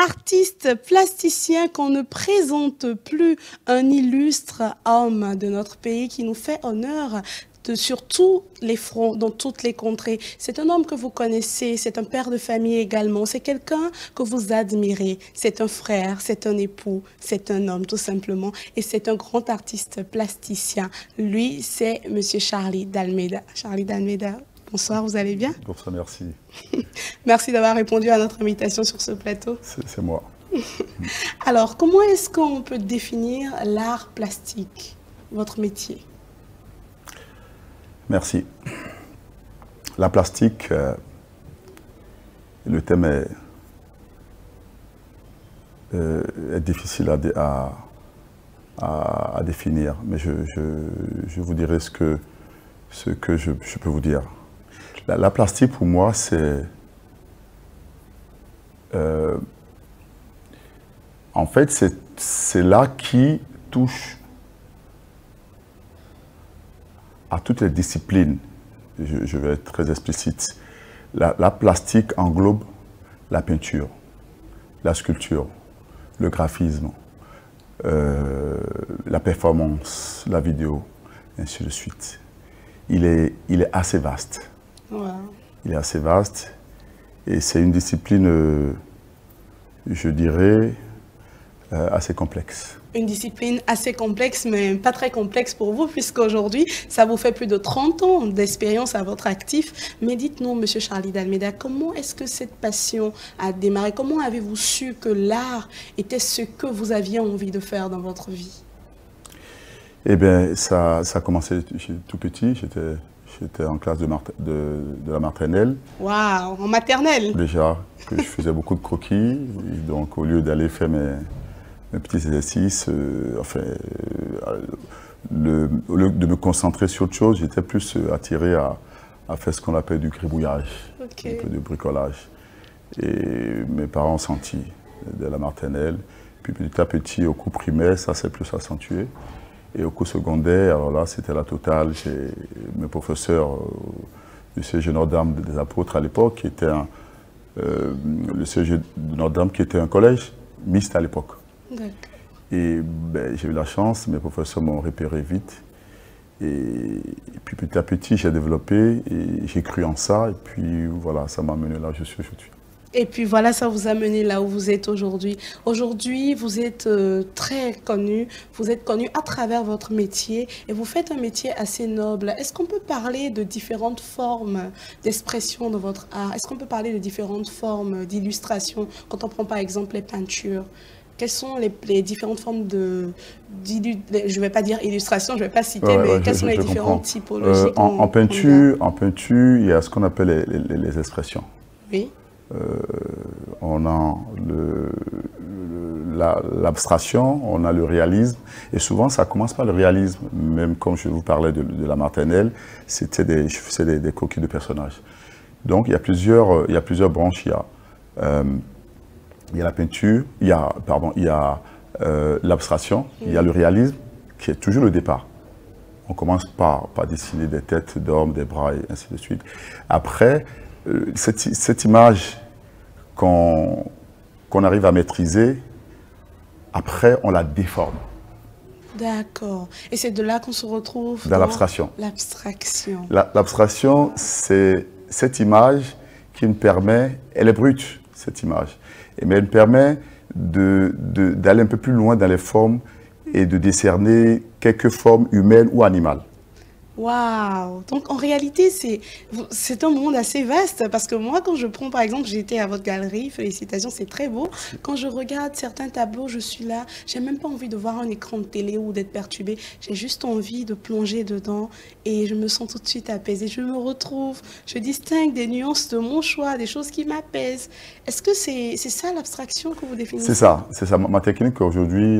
artiste plasticien qu'on ne présente plus, un illustre homme de notre pays qui nous fait honneur sur tous les fronts, dans toutes les contrées. C'est un homme que vous connaissez, c'est un père de famille également, c'est quelqu'un que vous admirez, c'est un frère, c'est un époux, c'est un homme tout simplement, et c'est un grand artiste plasticien. Lui, c'est Monsieur Charlie d'Almeida. Charlie d'Almeida, bonsoir, vous allez bien? Bonsoir, merci. Merci d'avoir répondu à notre invitation sur ce plateau. C'est moi. Alors, comment est-ce qu'on peut définir l'art plastique, votre métier? Merci. La plastique, le thème est difficile à définir, mais je vous dirai ce que je peux vous dire. La plastique, pour moi, c'est... en fait, c'est l'art qui touche à toutes les disciplines. Je vais être très explicite. La plastique englobe la peinture, la sculpture, le graphisme, la performance, la vidéo, et ainsi de suite. Il est assez vaste. Wow. Il est assez vaste et c'est une discipline, je dirais, assez complexe. Une discipline assez complexe, mais pas très complexe pour vous, puisqu'aujourd'hui, ça vous fait plus de 30 ans d'expérience à votre actif. Mais dites-nous, Monsieur Charlie d'Almeida, comment est-ce que cette passion a démarré? Comment avez-vous su que l'art était ce que vous aviez envie de faire dans votre vie? Eh bien, ça a commencé tout petit. J'étais en classe de la maternelle. Waouh, en maternelle? Déjà, que je faisais beaucoup de croquis. Et donc, au lieu d'aller faire mes petits exercices, au lieu de me concentrer sur autre chose, j'étais plus attiré à faire ce qu'on appelle du gribouillage, Okay. un peu de bricolage. Et mes parents ont senti dès la maternelle. Puis petit à petit, au cours primaire, ça s'est plus accentué. Et au cours secondaire, alors là, c'était la totale. Mes professeurs du CG Notre-Dame des Apôtres à l'époque, qui était le CG de Notre-Dame qui était un collège mixte à l'époque. Et ben, j'ai eu la chance, mes professeurs m'ont repéré vite. Et puis petit à petit, j'ai développé et j'ai cru en ça. Et puis voilà, ça m'a mené là où je suis aujourd'hui. Et puis voilà, ça vous a mené là où vous êtes aujourd'hui. Aujourd'hui, vous êtes très connu, vous êtes connu à travers votre métier et vous faites un métier assez noble. Est-ce qu'on peut parler de différentes formes d'expression de votre art? Est-ce qu'on peut parler de différentes formes d'illustration quand on prend par exemple les peintures? Quelles sont les différentes formes je ne vais pas dire illustration, je ne vais pas citer, mais quelles sont les différentes typologies en peinture, il y a ce qu'on appelle les expressions. Oui. On a l'abstraction, on a le réalisme, et souvent ça commence par le réalisme. Même comme je vous parlais de la maternelle, je faisais des croquis de personnages. Donc il y a plusieurs branches. Il y a la peinture, il y a l'abstraction, il y a le réalisme, qui est toujours le départ. On commence par dessiner des têtes d'hommes, des bras, et ainsi de suite. Après, cette image qu'on arrive à maîtriser, après, on la déforme. D'accord. Et c'est de là qu'on se retrouve dans l'abstraction. L'abstraction. L'abstraction, c'est cette image qui me permet, elle est brute, cette image, mais elle me permet d'aller un peu plus loin dans les formes et de décerner quelques formes humaines ou animales. Waouh! Donc en réalité, c'est un monde assez vaste parce que moi, quand je prends par exemple, j'ai été à votre galerie, félicitations, c'est très beau. Quand je regarde certains tableaux, je suis là, j'ai même pas envie de voir un écran de télé ou d'être perturbée. J'ai juste envie de plonger dedans et je me sens tout de suite apaisée. Je me retrouve, je distingue des nuances de mon choix, des choses qui m'apaisent. Est-ce que c'est ça l'abstraction que vous définissez? C'est ça. Ma technique aujourd'hui,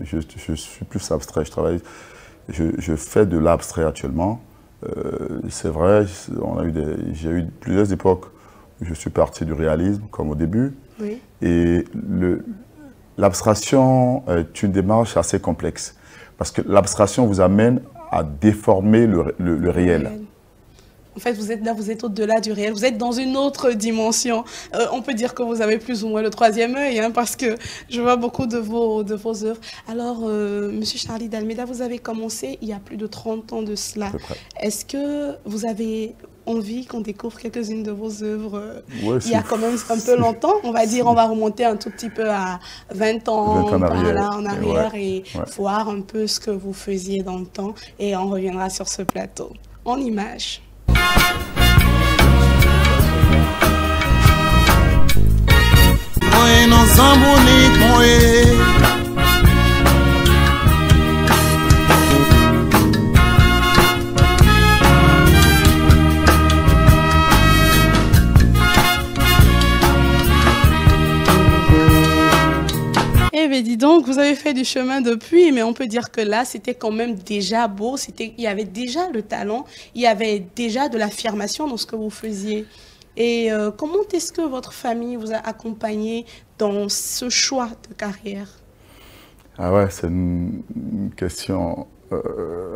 je suis plus abstrait. Je fais de l'abstrait actuellement. C'est vrai, j'ai eu plusieurs époques où je suis parti du réalisme, comme au début. Oui. Et l'abstraction est une démarche assez complexe. Parce que l'abstraction vous amène à déformer le réel. En fait, vous êtes là, vous êtes au-delà du réel, vous êtes dans une autre dimension. On peut dire que vous avez plus ou moins le troisième œil, hein, parce que je vois beaucoup de vos œuvres. Alors, Monsieur Charlie d'Almeida, vous avez commencé il y a plus de 30 ans de cela. Est-ce que vous avez envie qu'on découvre quelques-unes de vos œuvres il y a quand même un peu longtemps? On va dire, on va remonter un tout petit peu à 20 ans, en arrière et voir un peu ce que vous faisiez dans le temps, et on reviendra sur ce plateau en images. Eh bien, dis donc, vous avez fait du chemin depuis, mais on peut dire que là, c'était quand même déjà beau, il y avait déjà le talent, il y avait déjà de l'affirmation dans ce que vous faisiez. Et comment est-ce que votre famille vous a accompagné dans ce choix de carrière? Ah ouais, c'est une question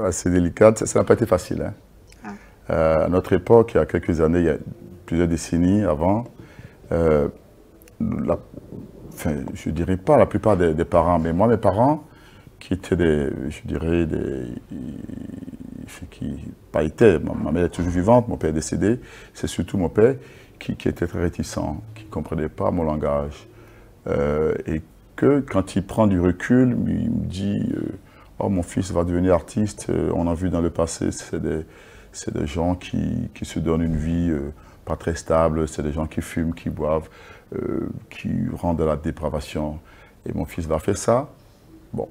assez délicate. Ça n'a pas été facile. Hein. À notre époque, il y a quelques années, il y a plusieurs décennies avant, enfin, je ne dirais pas la plupart des parents, mais moi, mes parents, qui étaient pas étaient, ma mère est toujours vivante, mon père est décédé, c'est surtout mon père qui était très réticent, qui ne comprenait pas mon langage. Et que quand il prend du recul, il me dit oh, mon fils va devenir artiste, on a vu dans le passé, c'est des gens qui se donnent une vie pas très stable, c'est des gens qui fument, qui boivent, qui rendent de la dépravation. Et mon fils va faire ça. Bon,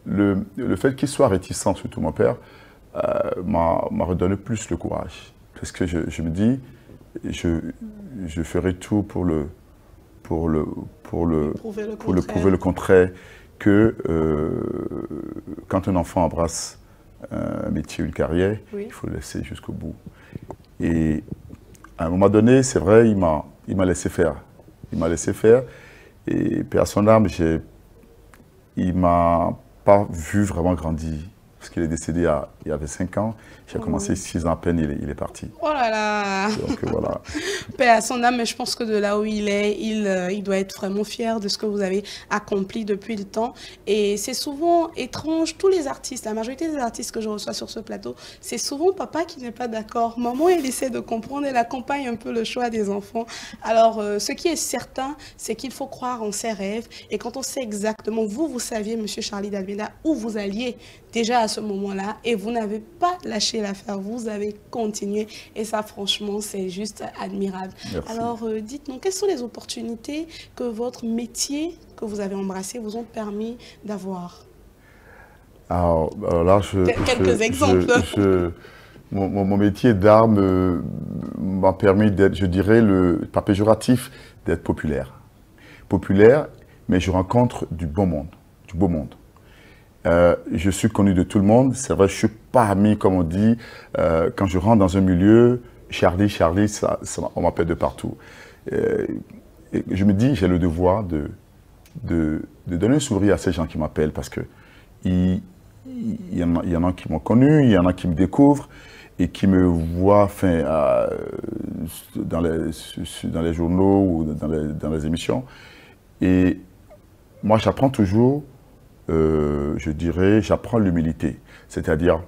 le fait qu'il soit réticent, surtout mon père, m'a redonné plus le courage. Parce que je me dis, je ferai tout pour prouver le contraire, que quand un enfant embrasse un métier, une carrière, il faut le laisser jusqu'au bout. Et à un moment donné, c'est vrai, il m'a laissé faire. Il m'a laissé faire. Et paix à son âme, il ne m'a pas vu vraiment grandir. Parce qu'il est décédé il y avait 5 ans. J'ai commencé 6 ans à peine, il est parti. Oh là là! Donc voilà. Paix à son âme, mais je pense que de là où il est, il doit être vraiment fier de ce que vous avez accompli depuis le temps. Et c'est souvent étrange, tous les artistes, la majorité des artistes que je reçois sur ce plateau, c'est souvent papa qui n'est pas d'accord. Maman, elle essaie de comprendre, elle accompagne un peu le choix des enfants. Alors, ce qui est certain, c'est qu'il faut croire en ses rêves. Et quand on sait exactement, vous saviez, Monsieur Charlie d'Almeida, où vous alliez déjà à ce moment-là, et vous n'avez pas lâché l'affaire, vous avez continué, et ça franchement c'est juste admirable. Merci. Alors dites-nous, quelles sont les opportunités que votre métier que vous avez embrassé vous ont permis d'avoir? Alors là, quelques exemples. Mon métier d'art m'a permis d'être, je dirais, pas péjoratif, d'être populaire. Populaire, mais je rencontre du bon monde, du beau monde. Je suis connu de tout le monde. C'est vrai, je ne suis pas ami, comme on dit. Quand je rentre dans un milieu, Charlie, on m'appelle de partout. Et je me dis, j'ai le devoir de donner un sourire à ces gens qui m'appellent, parce que il y en a qui m'ont connu, il y en a qui me découvrent et qui me voient dans les journaux ou dans les émissions. Et moi, j'apprends toujours. Je dirais, j'apprends l'humilité. C'est-à-dire,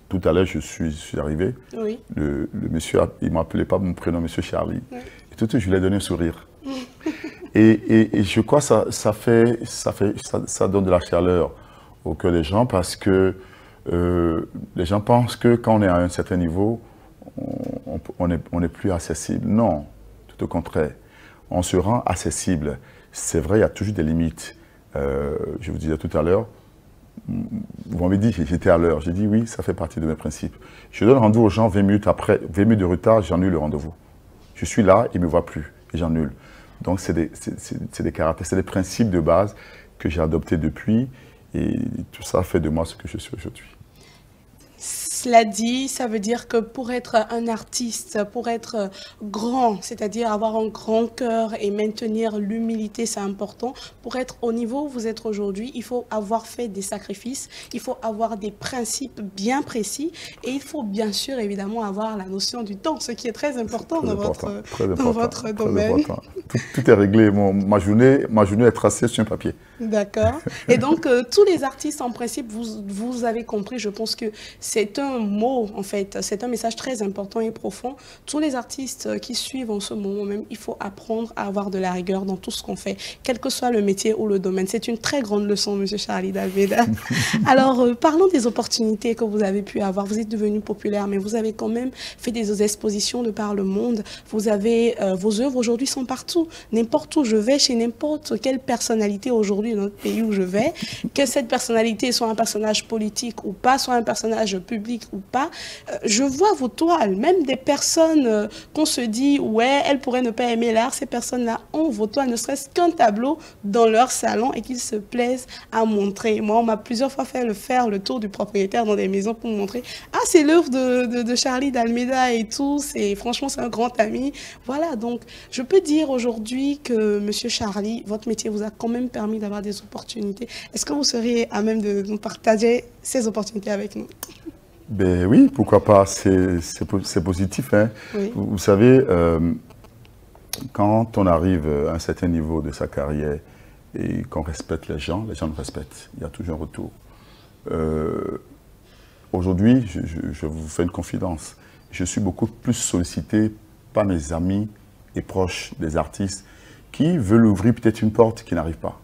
tout à l'heure, je suis arrivé, oui. Le monsieur, il ne m'appelait pas mon prénom, Monsieur Charlie. Oui. Et tout de suite, je lui ai donné un sourire. et je crois que ça donne de la chaleur au cœur des gens, parce que les gens pensent que quand on est à un certain niveau, on n'est plus accessible. Non, tout au contraire. On se rend accessible. C'est vrai, il y a toujours des limites. Je vous disais tout à l'heure, vous m'avez dit que j'étais à l'heure. J'ai dit oui, ça fait partie de mes principes. Je donne rendez-vous aux gens 20 minutes après, 20 minutes de retard, j'annule le rendez-vous. Je suis là, ils ne me voient plus et j'annule. Donc c'est des caractères, c'est des principes de base que j'ai adoptés depuis, et tout ça fait de moi ce que je suis aujourd'hui. Cela dit, ça veut dire que pour être un artiste, pour être grand, c'est-à-dire avoir un grand cœur et maintenir l'humilité, c'est important. Pour être au niveau où vous êtes aujourd'hui, il faut avoir fait des sacrifices, il faut avoir des principes bien précis et il faut bien sûr évidemment avoir la notion du temps, ce qui est très important dans votre domaine. Tout est réglé. Ma journée est tracée sur un papier. D'accord. Et donc, tous les artistes, en principe, vous avez compris, je pense que c'est un mot, en fait, c'est un message très important et profond. Tous les artistes qui suivent en ce moment même, il faut apprendre à avoir de la rigueur dans tout ce qu'on fait, quel que soit le métier ou le domaine. C'est une très grande leçon, Monsieur Charlie d'Almeida. Alors, parlons des opportunités que vous avez pu avoir. Vous êtes devenu populaire, mais vous avez quand même fait des expositions de par le monde. Vous avez, vos œuvres aujourd'hui sont partout. N'importe où je vais, chez n'importe quelle personnalité aujourd'hui, dans notre pays où je vais, que cette personnalité soit un personnage politique ou pas, soit un personnage public ou pas, je vois vos toiles, même des personnes qu'on se dit, ouais, elles pourraient ne pas aimer l'art, ces personnes-là ont vos toiles, ne serait-ce qu'un tableau dans leur salon et qu'ils se plaisent à montrer. Moi, on m'a plusieurs fois fait le tour du propriétaire dans des maisons pour me montrer, ah, c'est l'œuvre de Charlie d'Almeida et tout, franchement, c'est un grand ami. Voilà, donc, je peux dire aujourd'hui que, Monsieur Charlie, votre métier vous a quand même permis d'avoir des opportunités. Est-ce que vous seriez à même de nous partager ces opportunités avec nous? Ben oui, pourquoi pas, c'est positif. Hein. Oui. Vous savez, quand on arrive à un certain niveau de sa carrière et qu'on respecte les gens nous respectent. Il y a toujours un retour. Aujourd'hui, je vous fais une confidence. Je suis beaucoup plus sollicité par mes amis et proches des artistes qui veulent ouvrir peut-être une porte qui n'arrive pas.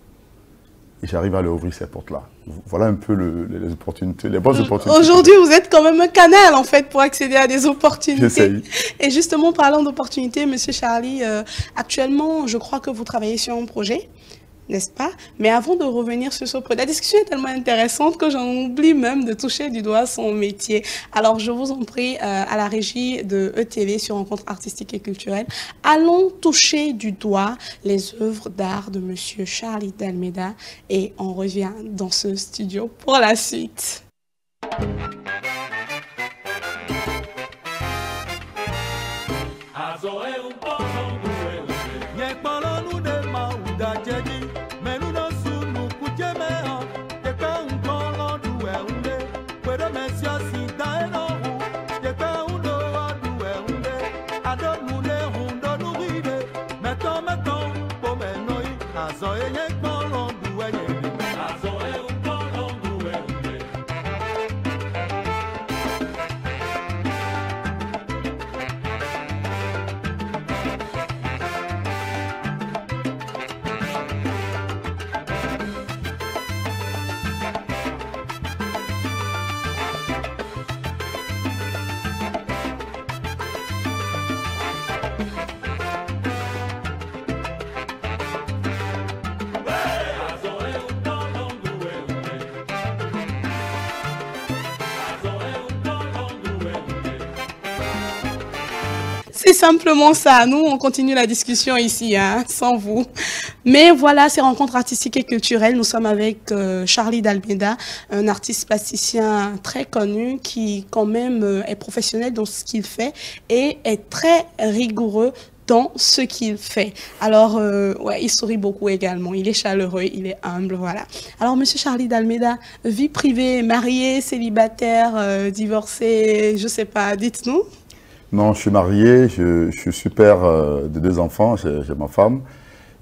Et j'arrive à leur ouvrir ces portes-là. Voilà un peu les opportunités, les bonnes opportunités. Aujourd'hui, vous êtes quand même un canal, en fait, pour accéder à des opportunités. J'essaye. Et justement, parlant d'opportunités, Monsieur Charlie, actuellement, je crois que vous travaillez sur un projet, n'est-ce pas? Mais avant de revenir sur ce projet, la discussion est tellement intéressante que j'en oublie même de toucher du doigt son métier. Alors, je vous en prie, à la régie de ETV sur Rencontres artistiques et culturelles, allons toucher du doigt les œuvres d'art de Monsieur Charlie d'Almeida et on revient dans ce studio pour la suite. C'est simplement ça. Nous, on continue la discussion ici, hein, sans vous. Mais voilà, ces rencontres artistiques et culturelles. Nous sommes avec Charlie d'Almeida, un artiste plasticien très connu qui, quand même, est professionnel dans ce qu'il fait et est très rigoureux dans ce qu'il fait. Alors, ouais, il sourit beaucoup également. Il est chaleureux, il est humble, voilà. Alors, Monsieur Charlie d'Almeida, vie privée, marié, célibataire, divorcé, je sais pas, dites-nous. Non, je suis marié, je suis père de 2 enfants, j'ai ma femme.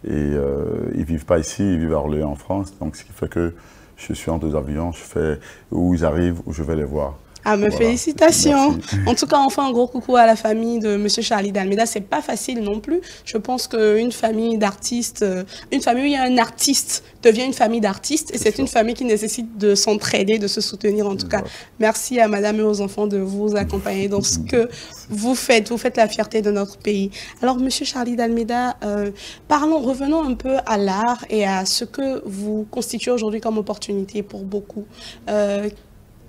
Et ils ne vivent pas ici, ils vivent à Orléans en France. Donc, ce qui fait que je suis en 2 avions, je fais où ils arrivent, où je vais les voir. Ah, mais voilà. Félicitations. Merci. En tout cas, on fait un gros coucou à la famille de Monsieur Charlie d'Almeida. C'est pas facile non plus. Je pense qu'une famille d'artistes, une famille où il y a un artiste devient une famille d'artistes et c'est une famille qui nécessite de s'entraider, de se soutenir en tout cas. Merci à madame et aux enfants de vous accompagner dans ce que vous faites. Vous faites la fierté de notre pays. Alors, Monsieur Charlie d'Almeida, revenons un peu à l'art et à ce que vous constituez aujourd'hui comme opportunité pour beaucoup.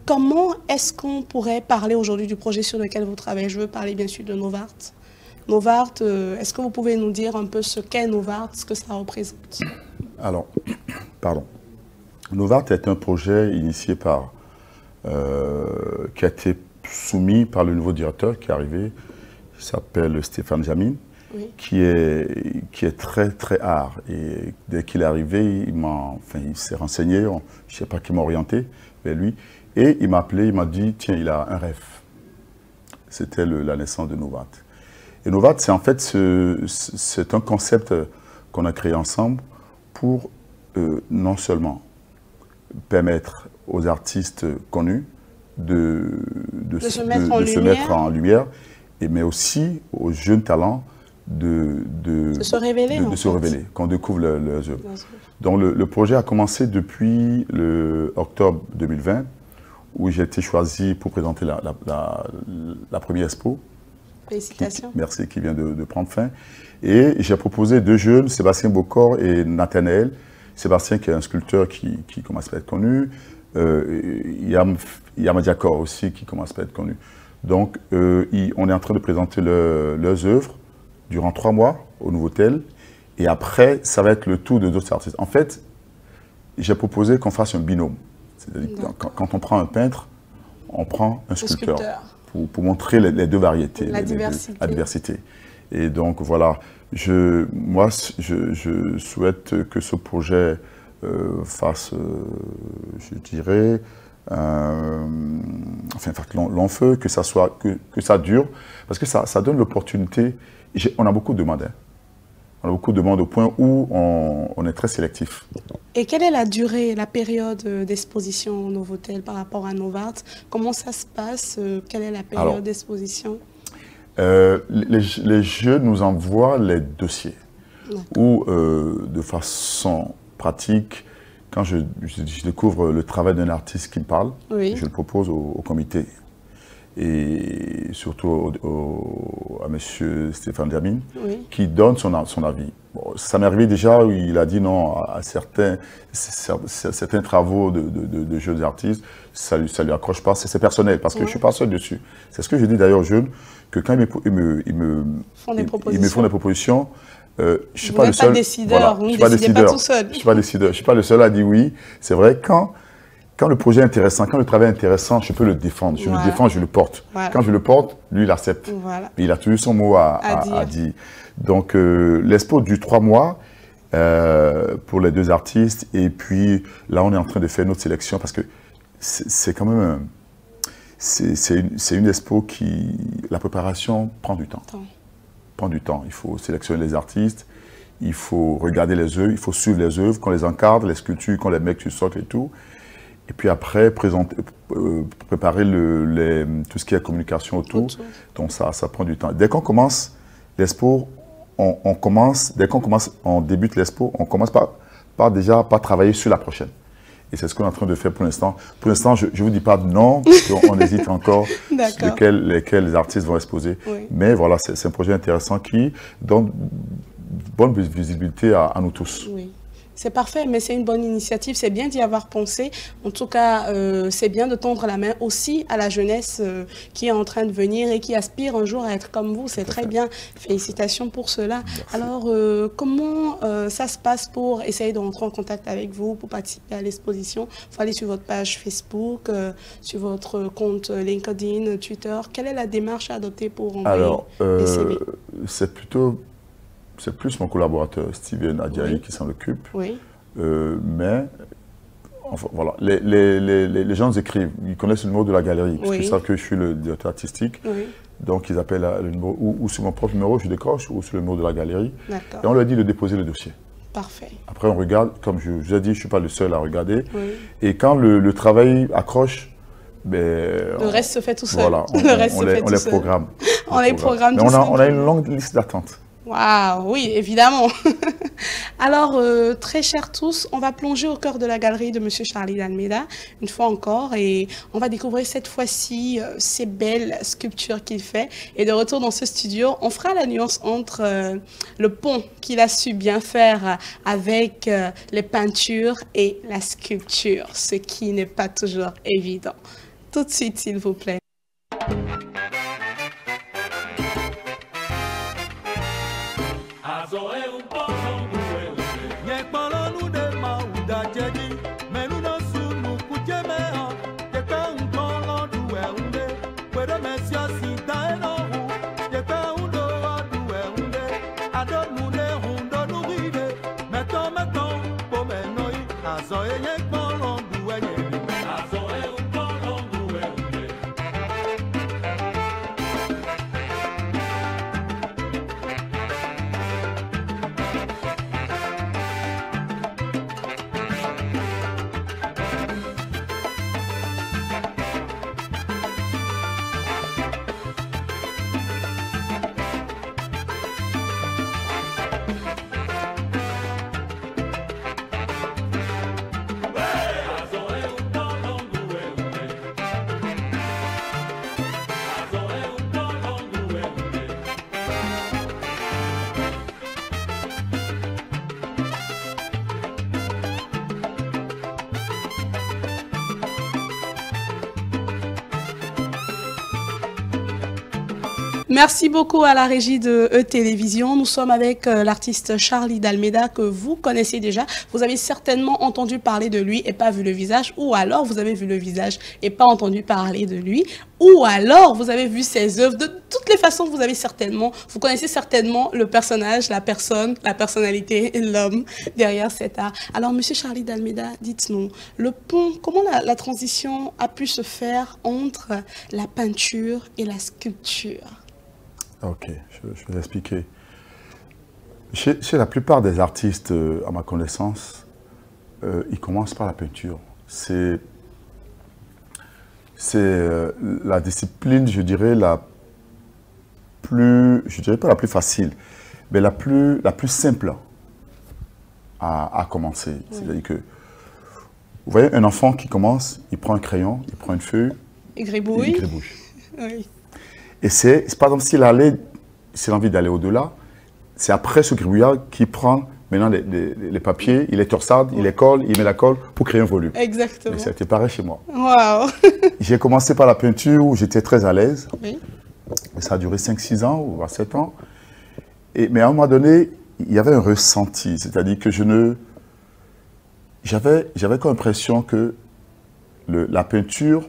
Comment est-ce qu'on pourrait parler aujourd'hui du projet sur lequel vous travaillez? Je veux parler bien sûr de Novart. Novart, est-ce que vous pouvez nous dire un peu ce qu'est Novart, ce que ça représente? Alors, pardon. Novart est un projet initié par, qui a été soumis par le nouveau directeur qui est arrivé, il s'appelle Stéphane Jamine, oui. qui est très très art. Et dès qu'il est arrivé, il s'est renseigné, je ne sais pas qui m'a orienté vers lui, et il m'a appelé, il m'a dit, tiens, il a un rêve. C'était la naissance de Novat. Et Novat, c'est en fait c'est un concept qu'on a créé ensemble pour non seulement permettre aux artistes connus de se mettre en lumière, mais aussi aux jeunes talents de se révéler, qu'on découvre leurs œuvres. Donc le projet a commencé depuis octobre 2020, où j'ai été choisi pour présenter la première expo. Félicitations. Merci, qui vient de prendre fin. Et j'ai proposé 2 jeunes, Sébastien Bocor et Nathanaël. Sébastien qui est un sculpteur qui commence à être connu. Yama Diakor aussi qui commence à être connu. Donc on est en train de présenter leurs œuvres durant 3 mois au Nouveau-Tel. Et après, ça va être le tour de d'autres artistes. En fait, j'ai proposé qu'on fasse un binôme. C'est-à-dire quand on prend un peintre, on prend un sculpteur. Pour montrer les 2 variétés, la diversité. Et donc voilà, moi je souhaite que ce projet fasse, je dirais, long feu, que ça dure, parce que ça donne l'opportunité. On a beaucoup de demandes. On a beaucoup de demandes au point où on est très sélectif. Et quelle est la durée, la période d'exposition au Nouveau-Tel par rapport à Novart? Comment ça se passe? Quelle est la période d'exposition? Les jeunes nous envoient les dossiers. Ou de façon pratique, quand je découvre le travail d'un artiste qui me parle, oui. Je le propose au comité. Et surtout à M. Stéphane Jamine, oui. Qui donne son avis. Bon, ça m'est arrivé déjà où il a dit non à certains travaux de jeunes artistes, ça lui accroche pas, c'est personnel, parce que je ne suis pas seul dessus. C'est ce que je dis d'ailleurs aux jeunes, que quand ils me font des propositions, je ne suis pas le seul. Décideur, vous ne décidez pas tout seul. Je ne suis pas décideur, je ne suis pas le seul à dire oui. C'est vrai, quand le projet est intéressant, quand le travail est intéressant, je peux le défendre. Je le défends, je le porte. Voilà. Quand je le porte, lui, il accepte. Voilà. Il a toujours son mot à dire. Donc, l'expo dure 3 mois pour les 2 artistes. Et puis, là, on est en train de faire notre sélection parce que c'est quand même... C'est une expo qui... La préparation prend du temps. Prend du temps. Il faut sélectionner les artistes. Il faut regarder les œuvres. Il faut suivre les œuvres, qu'on les encadre, les sculptures, qu'on les met, que tu sortes et tout. Et puis après, préparer tout ce qui est communication autour. Donc ça prend du temps. Dès qu'on commence l'expo, on débute l'expo, on commence déjà par travailler sur la prochaine. Et c'est ce qu'on est en train de faire pour l'instant. Pour l'instant, je ne vous dis pas non, parce qu'on hésite encore sur lesquels artistes vont exposer. Oui. Mais voilà, c'est un projet intéressant qui donne bonne visibilité à nous tous. Oui. C'est parfait, mais c'est une bonne initiative, c'est bien d'y avoir pensé. En tout cas, c'est bien de tendre la main aussi à la jeunesse qui est en train de venir et qui aspire un jour à être comme vous. C'est très bien. Félicitations pour cela. Merci. Alors, comment ça se passe pour essayer de rentrer en contact avec vous, pour participer à l'exposition? Il faut aller sur votre page Facebook, sur votre compte LinkedIn, Twitter. Quelle est la démarche à adopter pour envoyer des CV? C'est plus mon collaborateur, Steven Adjaï, qui s'en occupe. Oui. Mais, enfin, voilà, les gens écrivent, ils connaissent le numéro de la galerie, parce qu'ils savent que je suis le directeur artistique. Oui. Donc, ils appellent le numéro, ou sur mon propre numéro, je décroche, ou sur le numéro de la galerie. Et on leur dit de déposer le dossier. Parfait. Après, on regarde, comme je vous ai dit, je ne suis pas le seul à regarder. Oui. Et quand le travail accroche, le reste se fait tout seul. Voilà, on les programme. On les programme tout seul. On a une longue liste d'attente. Waouh, oui, évidemment. Alors, très chers tous, on va plonger au cœur de la galerie de M. Charlie d'Almeida, une fois encore, et on va découvrir cette fois-ci ces belles sculptures qu'il fait. Et de retour dans ce studio, on fera la nuance entre le pont qu'il a su bien faire avec les peintures et la sculpture, ce qui n'est pas toujours évident. Tout de suite, s'il vous plaît. Merci beaucoup à la régie de E-Télévision. Nous sommes avec l'artiste Charlie d'Almeida que vous connaissez déjà. Vous avez certainement entendu parler de lui et pas vu le visage, ou alors vous avez vu le visage et pas entendu parler de lui, ou alors vous avez vu ses œuvres. De toutes les façons, vous connaissez certainement le personnage, la personne, la personnalité, l'homme derrière cet art. Alors, monsieur Charlie d'Almeida, dites-nous, le pont, comment la transition a pu se faire entre la peinture et la sculpture? Ok, je vais vous expliquer. Chez la plupart des artistes, à ma connaissance, ils commencent par la peinture. C'est la discipline, je dirais, je dirais pas la plus facile, mais la plus simple à commencer. Oui. C'est-à-dire que, vous voyez, un enfant qui commence, il prend un crayon, il prend une feuille, il gribouille. Il gribouille. Oui. Et c'est par exemple, s'il a envie d'aller au-delà, c'est après ce gribouillage qu'il prend maintenant les papiers, il les torsade, il les colle, il met la colle pour créer un volume. Exactement. Et c'était pareil chez moi. Waouh. J'ai commencé par la peinture où j'étais très à l'aise. Oui. Et ça a duré 5-6 ans ou 7 ans. Mais à un moment donné, il y avait un ressenti. C'est-à-dire que j'avais comme impression que la peinture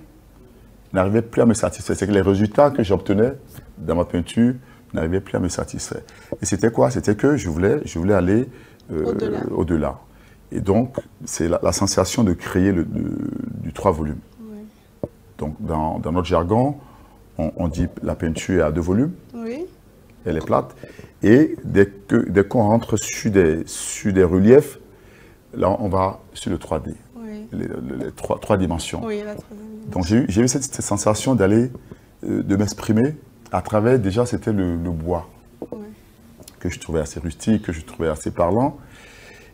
n'arrivait plus à me satisfaire. C'est que les résultats que j'obtenais dans ma peinture n'arrivaient plus à me satisfaire. Et c'était quoi? C'était que je voulais aller au-delà. Et donc, c'est la sensation de créer du 3 volumes. Oui. Donc, dans notre jargon, on dit la peinture est à 2 volumes. Oui. Elle est plate. Et dès qu'on rentre sur des reliefs, là, on va sur le 3D. Oui. Les 3 dimensions. Oui, la 3D. Donc, j'ai eu cette sensation de m'exprimer à travers, déjà, c'était le bois, oui, que je trouvais assez rustique, que je trouvais assez parlant.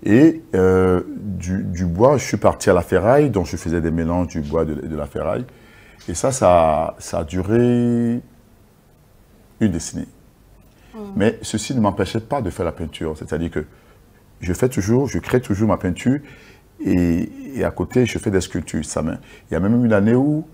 Et du bois, je suis parti à la ferraille, donc je faisais des mélanges du bois et de la ferraille. Et ça a duré une décennie. Mais ceci ne m'empêchait pas de faire la peinture. C'est-à-dire que je crée toujours ma peinture et à côté, je fais des sculptures. Il y a même une année où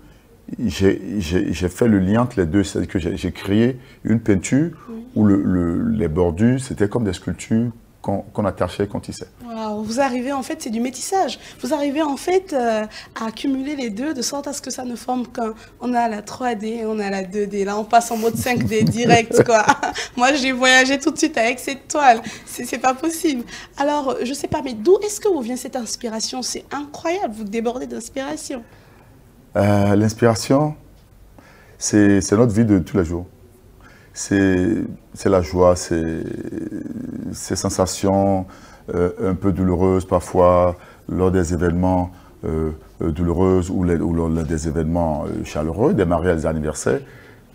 j'ai fait le lien entre les deux. C'est-à-dire que j'ai créé une peinture où les bordures, c'était comme des sculptures qu'on attachait, qu'on tissait. Wow. Vous arrivez, en fait, c'est du métissage. Vous arrivez, en fait, à accumuler les deux de sorte à ce que ça ne forme qu'un. On a la 3D, on a la 2D. Là, on passe en mode 5D direct, quoi. Moi, j'ai voyagé tout de suite avec cette toile. C'est pas possible. Alors, je sais pas, mais d'où est-ce que vous vient cette inspiration? C'est incroyable, vous débordez d'inspiration. L'inspiration, c'est notre vie de tous les jours. C'est la joie, c'est ces sensations un peu douloureuses parfois lors des événements douloureux ou lors des événements chaleureux, des mariages, des anniversaires.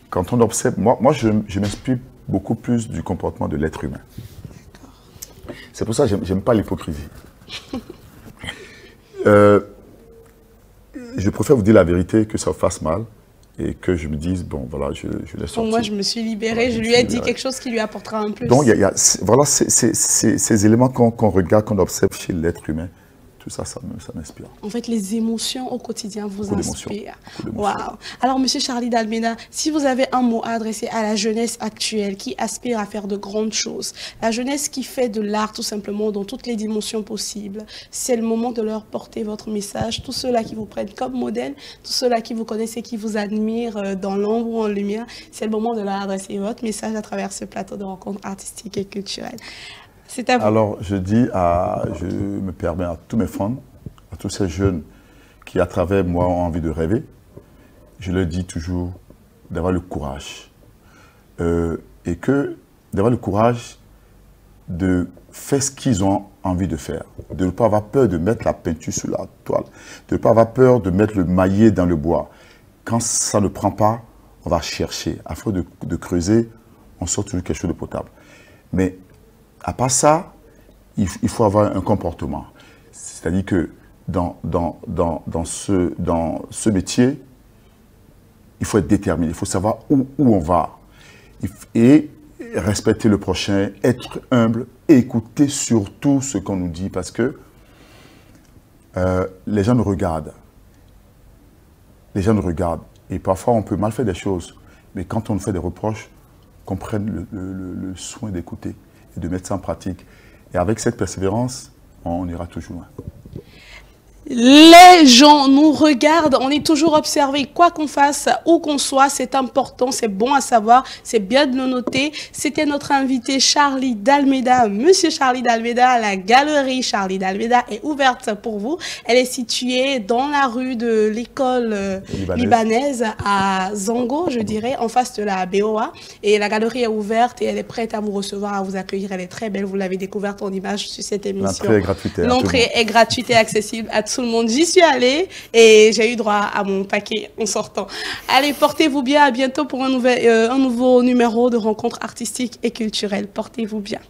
Quand on observe, moi je m'inspire beaucoup plus du comportement de l'être humain. C'est pour ça que j'aime pas l'hypocrisie. Je préfère vous dire la vérité que ça vous fasse mal. Et que je me dise, bon, voilà, je l'ai sorti. Bon, moi, je me suis libérée, voilà, je lui ai dit quelque chose qui lui apportera un plus. Donc, voilà, ces éléments qu'on regarde, qu'on observe chez l'être humain tout ça, ça m'inspire. En fait, les émotions au quotidien vous inspirent. Waouh. Alors, Monsieur Charlie d'Almeida, si vous avez un mot à adresser à la jeunesse actuelle qui aspire à faire de grandes choses, la jeunesse qui fait de l'art tout simplement dans toutes les dimensions possibles, c'est le moment de leur porter votre message. Tous ceux-là qui vous prennent comme modèle, tous ceux-là qui vous connaissent et qui vous admirent dans l'ombre ou en lumière, c'est le moment de leur adresser votre message à travers ce plateau de rencontres artistiques et culturelles. C'est à vous. Alors, je me permets à tous mes fans, à tous ces jeunes qui, à travers moi, ont envie de rêver, je leur dis toujours d'avoir le courage. Et d'avoir le courage de faire ce qu'ils ont envie de faire, de ne pas avoir peur de mettre la peinture sur la toile, de ne pas avoir peur de mettre le maillet dans le bois. Quand ça ne prend pas, on va chercher. À force de creuser, on sort toujours quelque chose de potable. Mais à part ça, il faut avoir un comportement. C'est-à-dire que dans ce métier, il faut être déterminé, il faut savoir où on va. Et respecter le prochain, être humble et écouter surtout ce qu'on nous dit parce que les gens nous regardent. Les gens nous regardent. Et parfois, on peut mal faire des choses. Mais quand on nous fait des reproches, qu'on prenne le soin d'écouter et de mettre ça en pratique. Et avec cette persévérance, on ira toujours loin. Les gens nous regardent, on est toujours observé, quoi qu'on fasse, où qu'on soit, c'est important, c'est bon à savoir, c'est bien de le noter. C'était notre invité Charlie d'Almeida, Monsieur Charlie d'Almeida. La galerie Charlie d'Almeida est ouverte pour vous. Elle est située dans la rue de l'école libanaise à Zango, je dirais, en face de la BOA. Et la galerie est ouverte et elle est prête à vous recevoir, à vous accueillir. Elle est très belle, vous l'avez découverte en image sur cette émission. L'entrée est gratuite. L'entrée est gratuite et accessible à tout le monde. J'y suis allée et j'ai eu droit à mon paquet en sortant. Allez, portez-vous bien. À bientôt pour un nouveau numéro de rencontres artistiques et culturelles. Portez-vous bien.